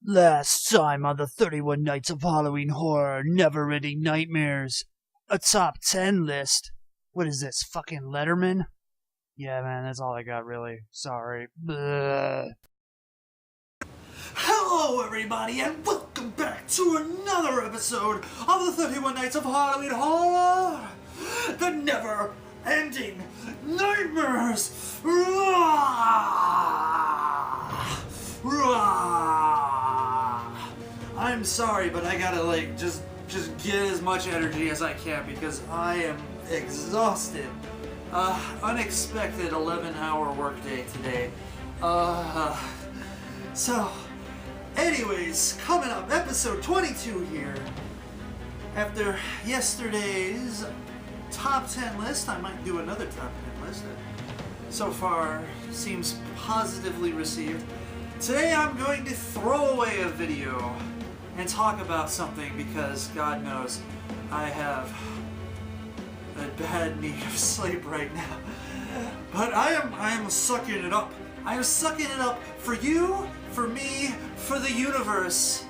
Last time on the 31 Nights of Halloween Horror Never-Ending Nightmares, a top 10 list. What is this, fucking Letterman? Yeah, man, that's all I got, really. Sorry. Bleh. Hello, everybody, and welcome back to another episode of the 31 Nights of Halloween Horror, the never-ending nightmares. I'm sorry, but I gotta just get as much energy as I can because I am exhausted. Unexpected 11-hour workday today. So, anyways, coming up, episode 22 here. After yesterday's top 10 list, I might do another top 10 list. So far, seems positively received. Today I'm going to throw away a video and talk about something because, God knows, I have a bad need of sleep right now. But I am sucking it up. I am sucking it up for you, for me, for the universe.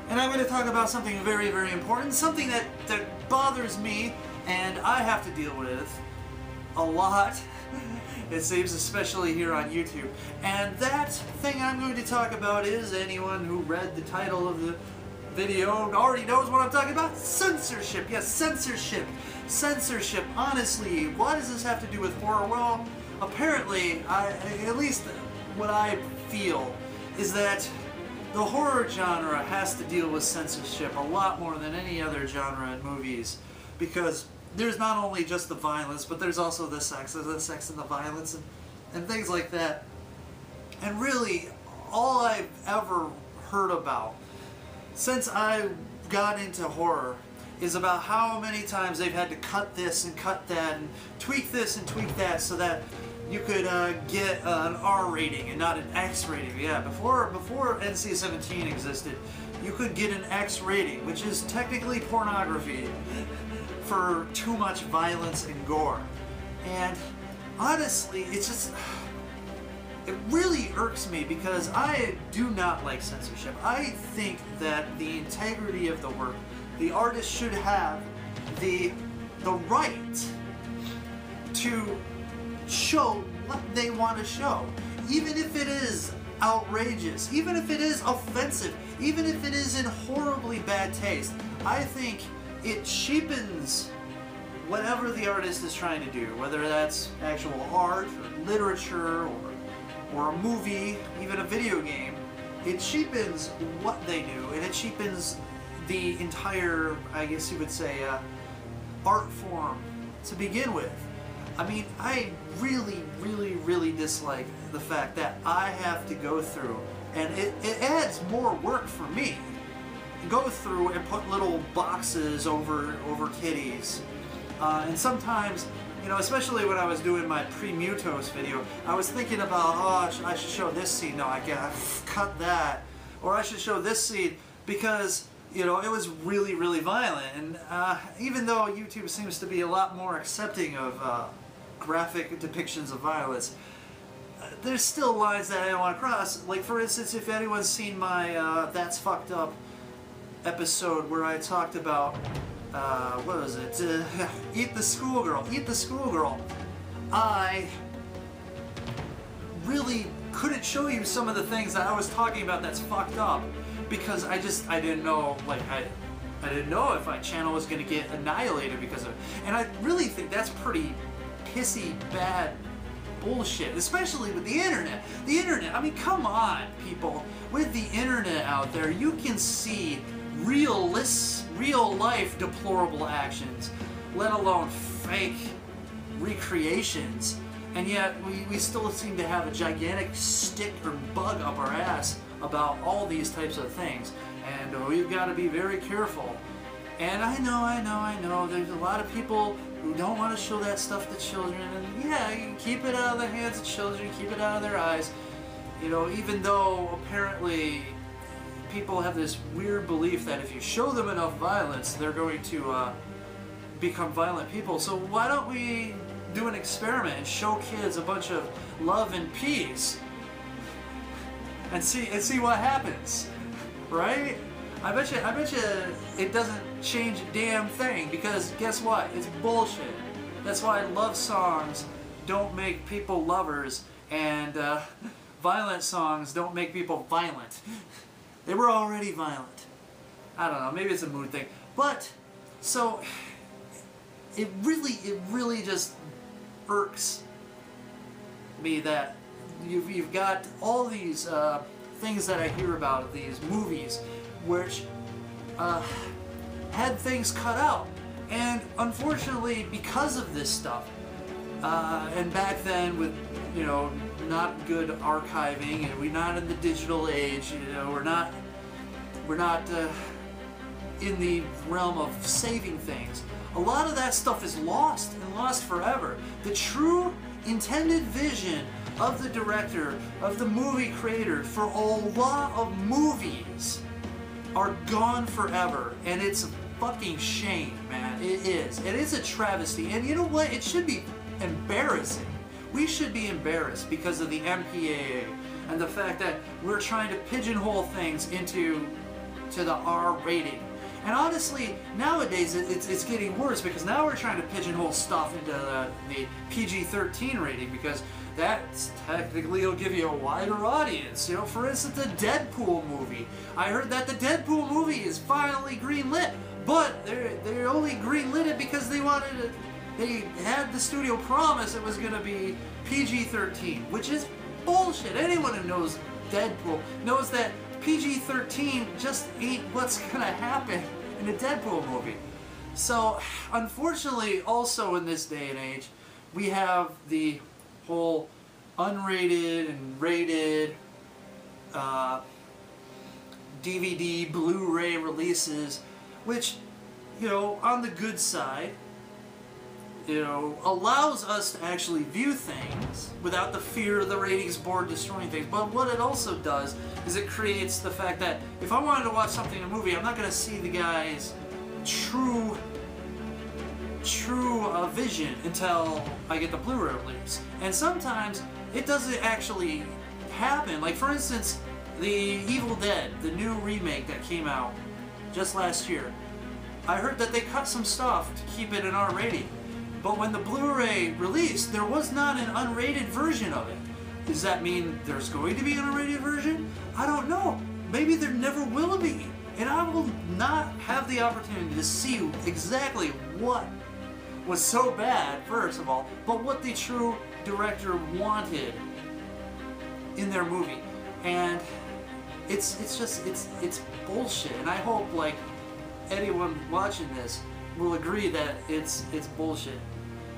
And I'm going to talk about something very, very important, something that bothers me and I have to deal with a lot, it seems, especially here on YouTube. And that thing I'm going to talk about is, anyone who read the title of the video already knows what I'm talking about. Censorship. Yes, censorship. Censorship. Honestly, what does this have to do with horror? Well, apparently, at least what I feel is that the horror genre has to deal with censorship a lot more than any other genre in movies, because there's not only just the violence, but there's also the sex and the violence and things like that. And really, all I've ever heard about since I got into horror is about how many times they've had to cut this and cut that and tweak this and tweak that so that you could get an R rating and not an X rating. Yeah, before NC-17 existed, you could get an X rating, which is technically pornography, for too much violence and gore. And honestly, it really irks me because I do not like censorship. I think that the integrity of the work, the artist should have the right to show what they want to show, even if it is outrageous, even if it is offensive, even if it is in horribly bad taste. I think it cheapens whatever the artist is trying to do, whether that's actual art or literature or a movie, even a video game. It cheapens what they do, and it cheapens the entire, I guess you would say, art form to begin with. I mean, I really, really, really dislike the fact that I have to go through, and it adds more work for me, go through and put little boxes over kitties. And sometimes, you know, especially when I was doing my pre-Mutos video, I was thinking about, oh, I should show this scene. No, I can't cut that. Or I should show this scene because, you know, it was really, really violent. And even though YouTube seems to be a lot more accepting of graphic depictions of violence, there's still lines that I don't want to cross. Like, for instance, if anyone's seen my That's Fucked Up episode where I talked about, what was it? Eat the Schoolgirl. Eat the Schoolgirl. I really couldn't show you some of the things that I was talking about that's fucked up because I didn't know, like, I didn't know if my channel was going to get annihilated because of it. And I really think that's pretty pissy bad bullshit, especially with the internet. The internet, I mean, come on, people. With the internet out there, you can see real life deplorable actions, let alone fake recreations, and yet we still seem to have a gigantic stick or bug up our ass about all these types of things, and we've got to be very careful. And I know, there's a lot of people who don't want to show that stuff to children, and yeah, you keep it out of the hands of children, keep it out of their eyes, you know, even though apparently people have this weird belief that if you show them enough violence, they're going to become violent people. So why don't we do an experiment and show kids a bunch of love and peace and see what happens? right? I bet you it doesn't change a damn thing, because guess what? It's bullshit. That's why love songs don't make people lovers, and violent songs don't make people violent. They were already violent. I don't know, maybe it's a mood thing. But, so, it really just irks me that you've got all these things that I hear about, these movies, which had things cut out. And unfortunately, because of this stuff, and back then with, you know, not good archiving, and we're not in the digital age, you know, we're not in the realm of saving things. A lot of that stuff is lost, and lost forever. The true intended vision of the director, of the movie creator, for a lot of movies are gone forever, and it's a fucking shame, man. It is. It is a travesty, and you know what? It should be embarrassing. We should be embarrassed because of the MPAA and the fact that we're trying to pigeonhole things into the R rating. And honestly, nowadays it's getting worse, because now we're trying to pigeonhole stuff into the PG-13 rating, because that's technically will give you a wider audience. You know, for instance, the Deadpool movie. I heard that the Deadpool movie is finally greenlit, but they only greenlit it because they had the studio promise it was going to be PG-13, which is bullshit. Anyone who knows Deadpool knows that PG-13 just ain't what's going to happen in a Deadpool movie. So, unfortunately, also in this day and age, we have the whole unrated and rated DVD, Blu-ray releases, which, you know, on the good side, you know, allows us to actually view things without the fear of the ratings board destroying things. But what it also does is it creates the fact that if I wanted to watch something in a movie, I'm not going to see the guy's true vision until I get the Blu-ray release. And sometimes it doesn't actually happen. Like, for instance, the Evil Dead, the new remake that came out just last year. I heard that they cut some stuff to keep it an R rating. But when the Blu-ray released, there was not an unrated version of it. Does that mean there's going to be an unrated version? I don't know. Maybe there never will be. And I will not have the opportunity to see exactly what was so bad, first of all, but what the true director wanted in their movie. And it's bullshit. And I hope, like, anyone watching this will agree that it's bullshit.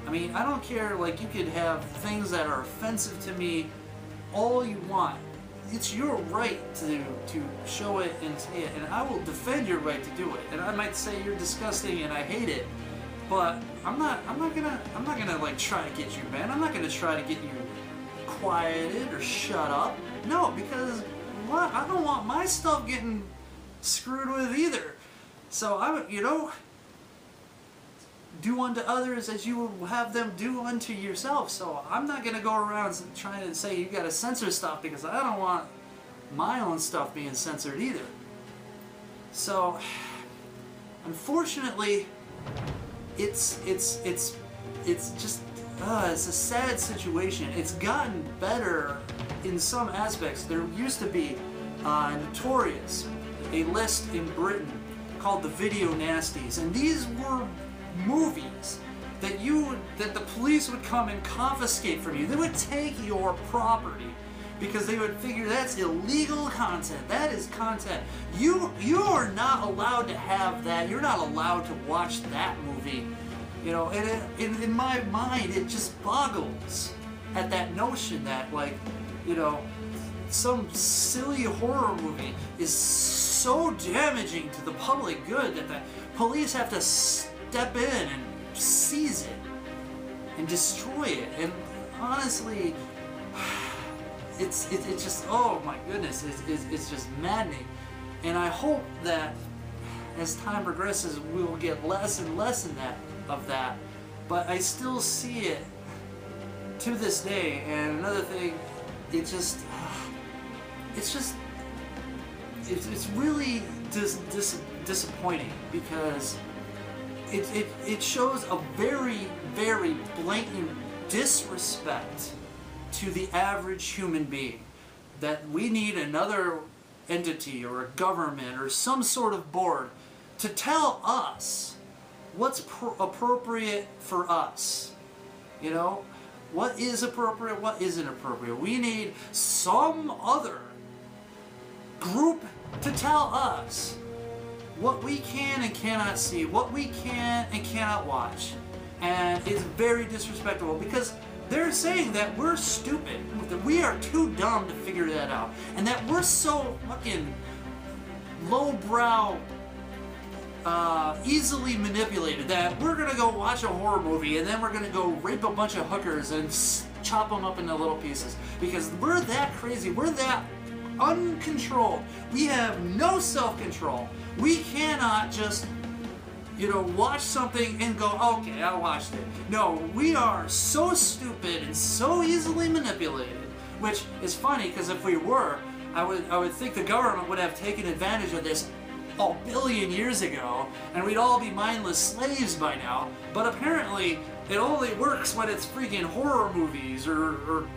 I mean, I don't care, like, you could have things that are offensive to me all you want. It's your right to show it and say it, and I will defend your right to do it. And I might say you're disgusting and I hate it, but I'm not gonna like try to get you, man. I'm not gonna try to get you quieted or shut up. No, because what? I don't want my stuff getting screwed with either. So you know, do unto others as you will have them do unto yourself. So I'm not going to go around trying to say you got to censor stuff, because I don't want my own stuff being censored either. So unfortunately, it's just it's a sad situation. It's gotten better in some aspects. There used to be Notorious, a list in Britain called the Video Nasties, and these were movies that the police would come and confiscate from you. They would take your property because they would figure that's illegal content. That is content. You are not allowed to have that. You're not allowed to watch that movie. You know, and in my mind, it just boggles at that notion that, like, you know, some silly horror movie is so damaging to the public good that the police have to step in and seize it and destroy it. And honestly, it's just, oh my goodness, it's just maddening. And I hope that as time progresses, we will get less and less of that. But I still see it to this day. And another thing, it's just it's really disappointing because it shows a very, very blatant disrespect to the average human being, that we need another entity or a government or some sort of board to tell us what's appropriate for us. You know, what is appropriate, what isn't appropriate. We need some other group to tell us what we can and cannot see, what we can and cannot watch. And it's very disrespectful because they're saying that we're stupid, that we are too dumb to figure that out, and that we're so fucking lowbrow, easily manipulated that we're gonna go watch a horror movie and then we're gonna go rape a bunch of hookers and chop them up into little pieces because we're that crazy, we're that uncontrolled, we have no self-control. We cannot just, you know, watch something and go, okay, I watched it. No, we are so stupid and so easily manipulated, which is funny because if we were, I would think the government would have taken advantage of this a billion years ago and we'd all be mindless slaves by now. But apparently it only works when it's freaking horror movies or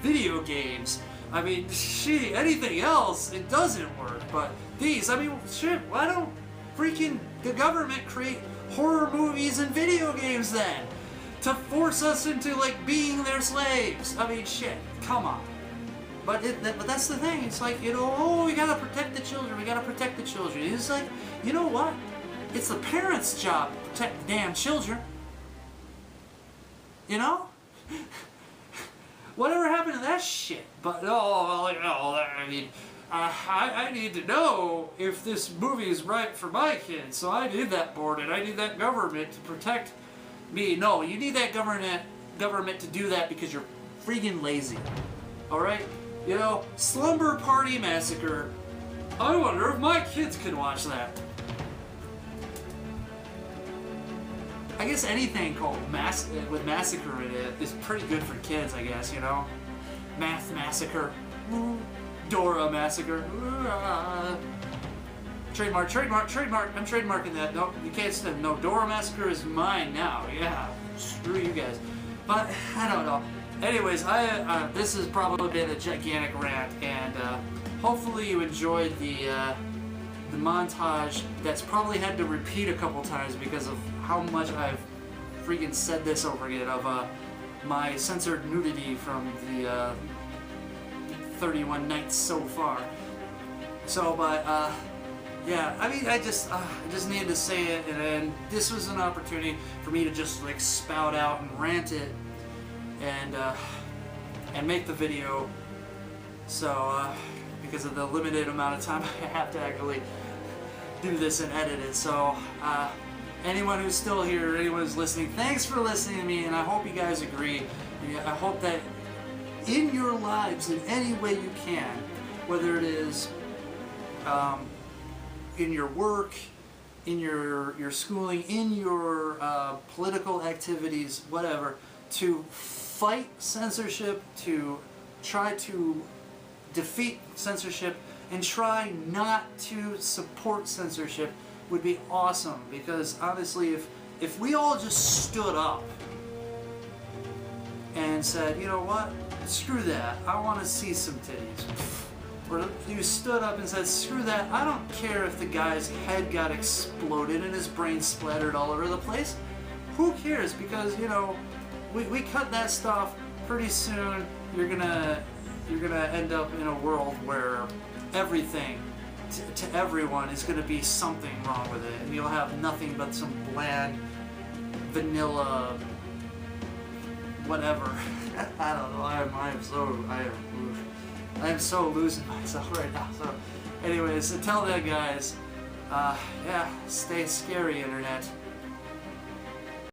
video games. I mean, shit, anything else, it doesn't work. But these, I mean, shit, why don't freaking the government create horror movies and video games then? To force us into, like, being their slaves. I mean, shit, come on. But that's the thing, it's like, you know, oh, we gotta protect the children, we gotta protect the children. It's like, you know what? It's the parents' job to protect the damn children. You know? Whatever happened to that shit? But, oh, you know, I mean, I need to know if this movie is right for my kids, so I need that board and I need that government to protect me. No, you need that government to do that because you're freaking lazy. Alright? You know, Slumber Party Massacre. I wonder if my kids can watch that. I guess anything called with massacre in it is pretty good for kids, I guess, you know? Math Massacre. Dora Massacre. Trademark. I'm trademarking that. No, you can't say no. Dora Massacre is mine now. Yeah. Screw you guys. But, I don't know. Anyways, this has probably been a gigantic rant, and hopefully you enjoyed the montage that's probably had to repeat a couple times because of how much I've freaking said this over again of my censored nudity from the 31 nights so far. So, but yeah, I mean, I just needed to say it, and this was an opportunity for me to just like spout out and rant it. And make the video. So because of the limited amount of time I have to actually do this and edit it. So anyone who's still here, anyone who's listening, thanks for listening to me, and I hope you guys agree. And I hope that in your lives, in any way you can, whether it is in your work, in your schooling, in your political activities, whatever, to fight censorship, to try to defeat censorship, and try not to support censorship would be awesome. Because honestly, if we all just stood up and said, you know what, screw that, I want to see some titties. Or you stood up and said, screw that, I don't care if the guy's head got exploded and his brain splattered all over the place. Who cares? Because, you know, we cut that stuff. Pretty soon you're gonna end up in a world where everything to everyone is gonna be something wrong with it, and you'll have nothing but some bland vanilla whatever. I don't know. I am so losing myself right now. So anyways, until then guys, yeah, stay scary, internet.